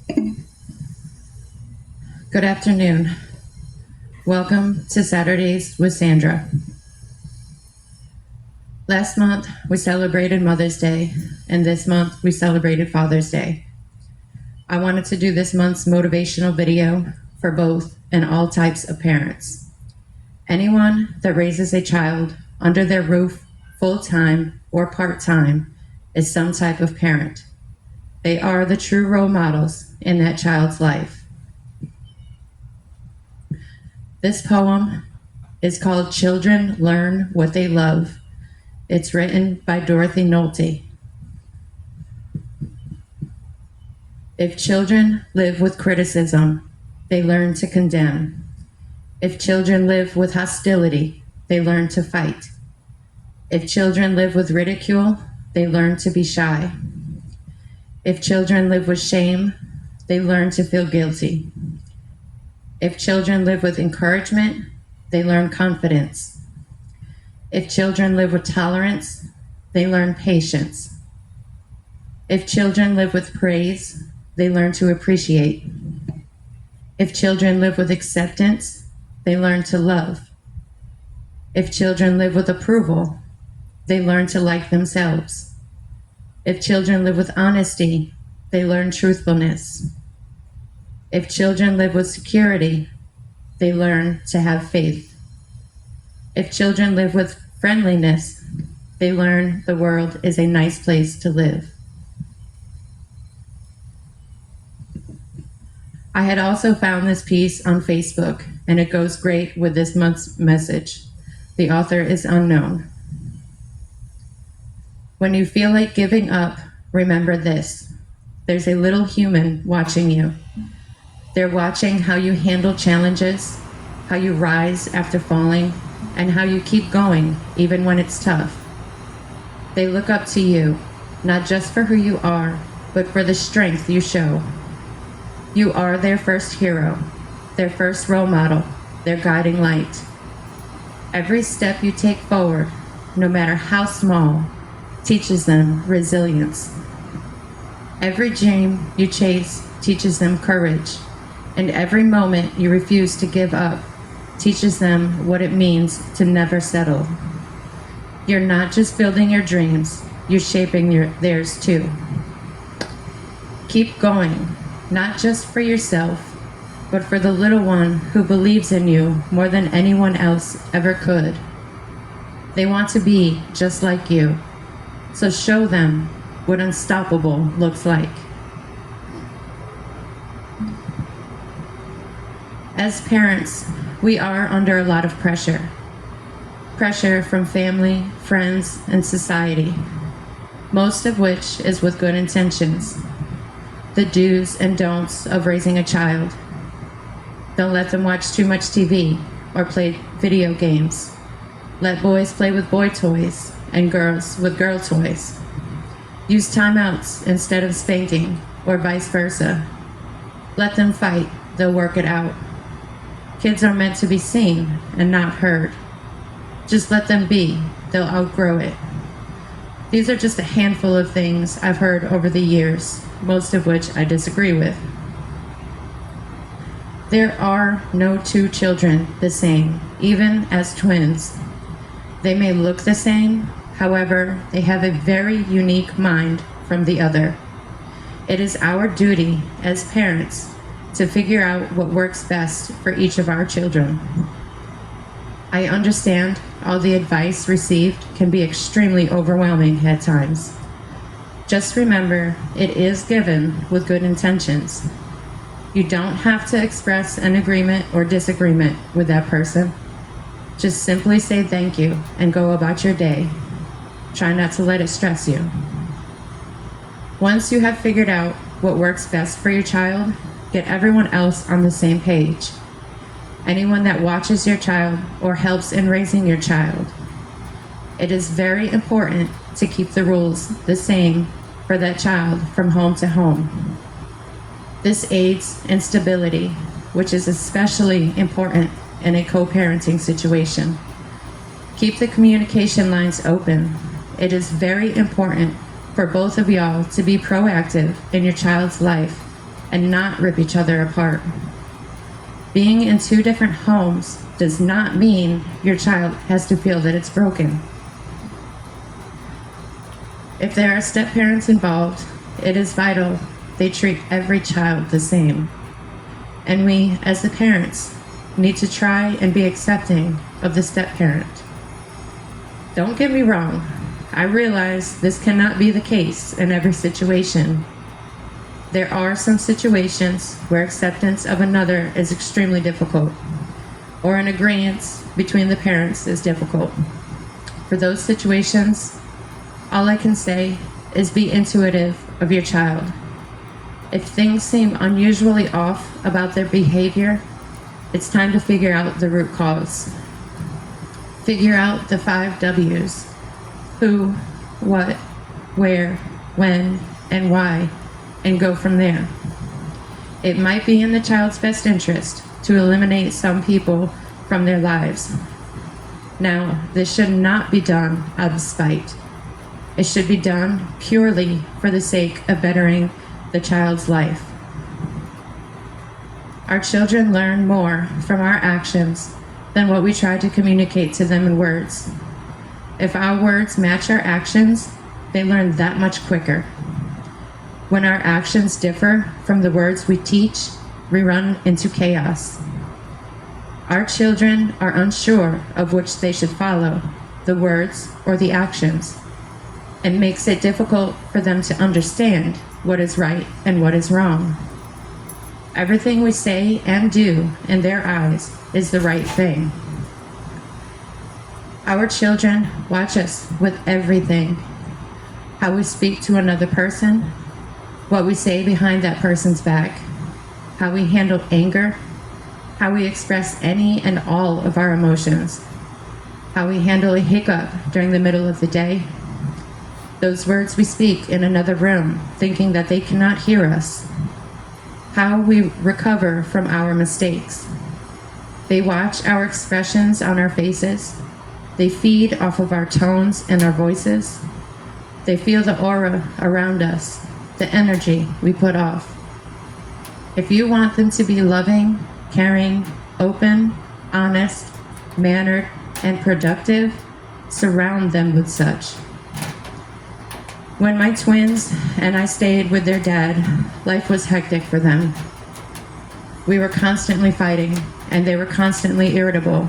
Good afternoon. Welcome to Saturdays with Sandra. Last month, we celebrated Mother's Day, and this month, we celebrated Father's Day. I wanted to do this month's motivational video for both and all types of parents. Anyone that raises a child under their roof full-time or part-time is some type of parent. They are the true role models in that child's life. This poem is called Children Learn What They Love. It's written by Dorothy Nolte. If children live with criticism, they learn to condemn. If children live with hostility, they learn to fight. If children live with ridicule, they learn to be shy. If children live with shame, they learn to feel guilty. If children live with encouragement, they learn confidence. If children live with tolerance, they learn patience. If children live with praise, they learn to appreciate. If children live with acceptance, they learn to love. If children live with approval, they learn to like themselves. If children live with honesty, they learn truthfulness. If children live with security, they learn to have faith. If children live with friendliness, they learn the world is a nice place to live. I had also found this piece on Facebook, and it goes great with this month's message. The author is unknown. When you feel like giving up, remember this. There's a little human watching you. They're watching how you handle challenges, how you rise after falling, and how you keep going even when it's tough. They look up to you, not just for who you are, but for the strength you show. You are their first hero, their first role model, their guiding light. Every step you take forward, no matter how small, teaches them resilience. Every dream you chase teaches them courage. And every moment you refuse to give up teaches them what it means to never settle. You're not just building your dreams, you're shaping theirs too. Keep going, not just for yourself, but for the little one who believes in you more than anyone else ever could. They want to be just like you, so show them what unstoppable looks like. As parents, we are under a lot of pressure. Pressure from family, friends, and society, most of which is with good intentions. The do's and don'ts of raising a child. Don't let them watch too much TV or play video games. Let boys play with boy toys and girls with girl toys. Use timeouts instead of spanking, or vice versa. Let them fight, they'll work it out. Kids are meant to be seen and not heard. Just let them be, they'll outgrow it. These are just a handful of things I've heard over the years, most of which I disagree with. There are no two children the same, even as twins. They may look the same, however, they have a very unique mind from the other. It is our duty as parents to figure out what works best for each of our children. I understand all the advice received can be extremely overwhelming at times. Just remember, it is given with good intentions. You don't have to express an agreement or disagreement with that person. Just simply say thank you and go about your day. Try not to let it stress you. Once you have figured out what works best for your child, get everyone else on the same page. Anyone that watches your child or helps in raising your child. It is very important to keep the rules the same for that child from home to home. This aids in stability, which is especially important in a co-parenting situation. Keep the communication lines open. It is very important for both of y'all to be proactive in your child's life and not rip each other apart. Being in two different homes does not mean your child has to feel that it's broken. If there are step-parents involved, it is vital they treat every child the same. And we, as the parents, need to try and be accepting of the step-parent. Don't get me wrong, I realize this cannot be the case in every situation. There are some situations where acceptance of another is extremely difficult, or an agreement between the parents is difficult. For those situations, all I can say is be intuitive of your child. If things seem unusually off about their behavior, it's time to figure out the root cause. Figure out the 5 W's: who, what, where, when, and why, and go from there. It might be in the child's best interest to eliminate some people from their lives. Now, this should not be done out of spite. It should be done purely for the sake of bettering the child's life. Our children learn more from our actions than what we try to communicate to them in words. If our words match our actions, they learn that much quicker. When our actions differ from the words we teach, we run into chaos. Our children are unsure of which they should follow, the words or the actions. It makes it difficult for them to understand what is right and what is wrong. Everything we say and do in their eyes is the right thing. Our children watch us with everything. How we speak to another person, what we say behind that person's back, how we handle anger, how we express any and all of our emotions, how we handle a hiccup during the middle of the day, those words we speak in another room, thinking that they cannot hear us, how we recover from our mistakes. They watch our expressions on our faces. They feed off of our tones and our voices. They feel the aura around us, the energy we put off. If you want them to be loving, caring, open, honest, mannered, and productive, surround them with such. When my twins and I stayed with their dad, life was hectic for them. We were constantly fighting, and they were constantly irritable.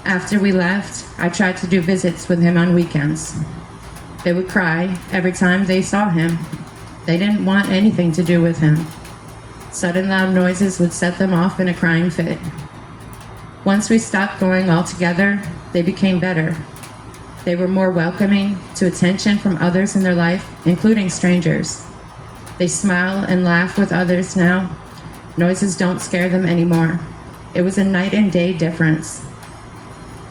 After we left, I tried to do visits with him on weekends. They would cry every time they saw him. They didn't want anything to do with him. Sudden loud noises would set them off in a crying fit. Once we stopped going altogether, they became better. They were more welcoming to attention from others in their life, including strangers. They smile and laugh with others now. Noises don't scare them anymore. It was a night and day difference.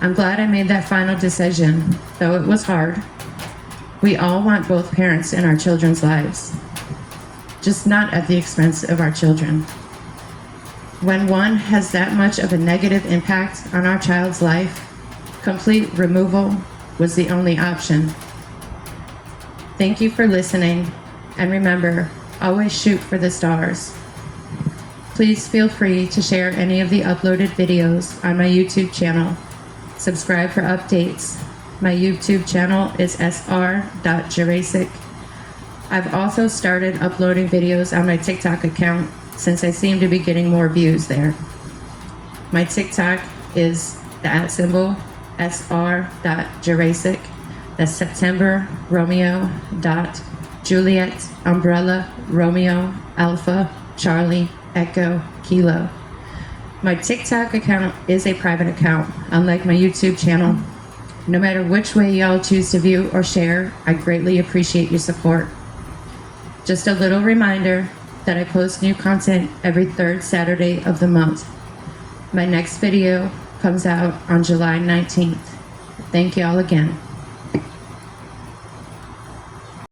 I'm glad I made that final decision, though it was hard. We all want both parents in our children's lives, just not at the expense of our children. When one has that much of a negative impact on our child's life, complete removal was the only option. Thank you for listening, and remember, always shoot for the stars. Please feel free to share any of the uploaded videos on my YouTube channel. Subscribe for updates. My YouTube channel is sr.jurassic. I've also started uploading videos on my TikTok account since I seem to be getting more views there. My TikTok is the @sr.jurassic. That's September Romeo Juliet Umbrella Romeo Alpha Charlie Echo Kilo. My TikTok account is a private account, unlike my YouTube channel. No matter which way y'all choose to view or share, I greatly appreciate your support. Just a little reminder that I post new content every third Saturday of the month. My next video comes out on July 19th. Thank y'all again.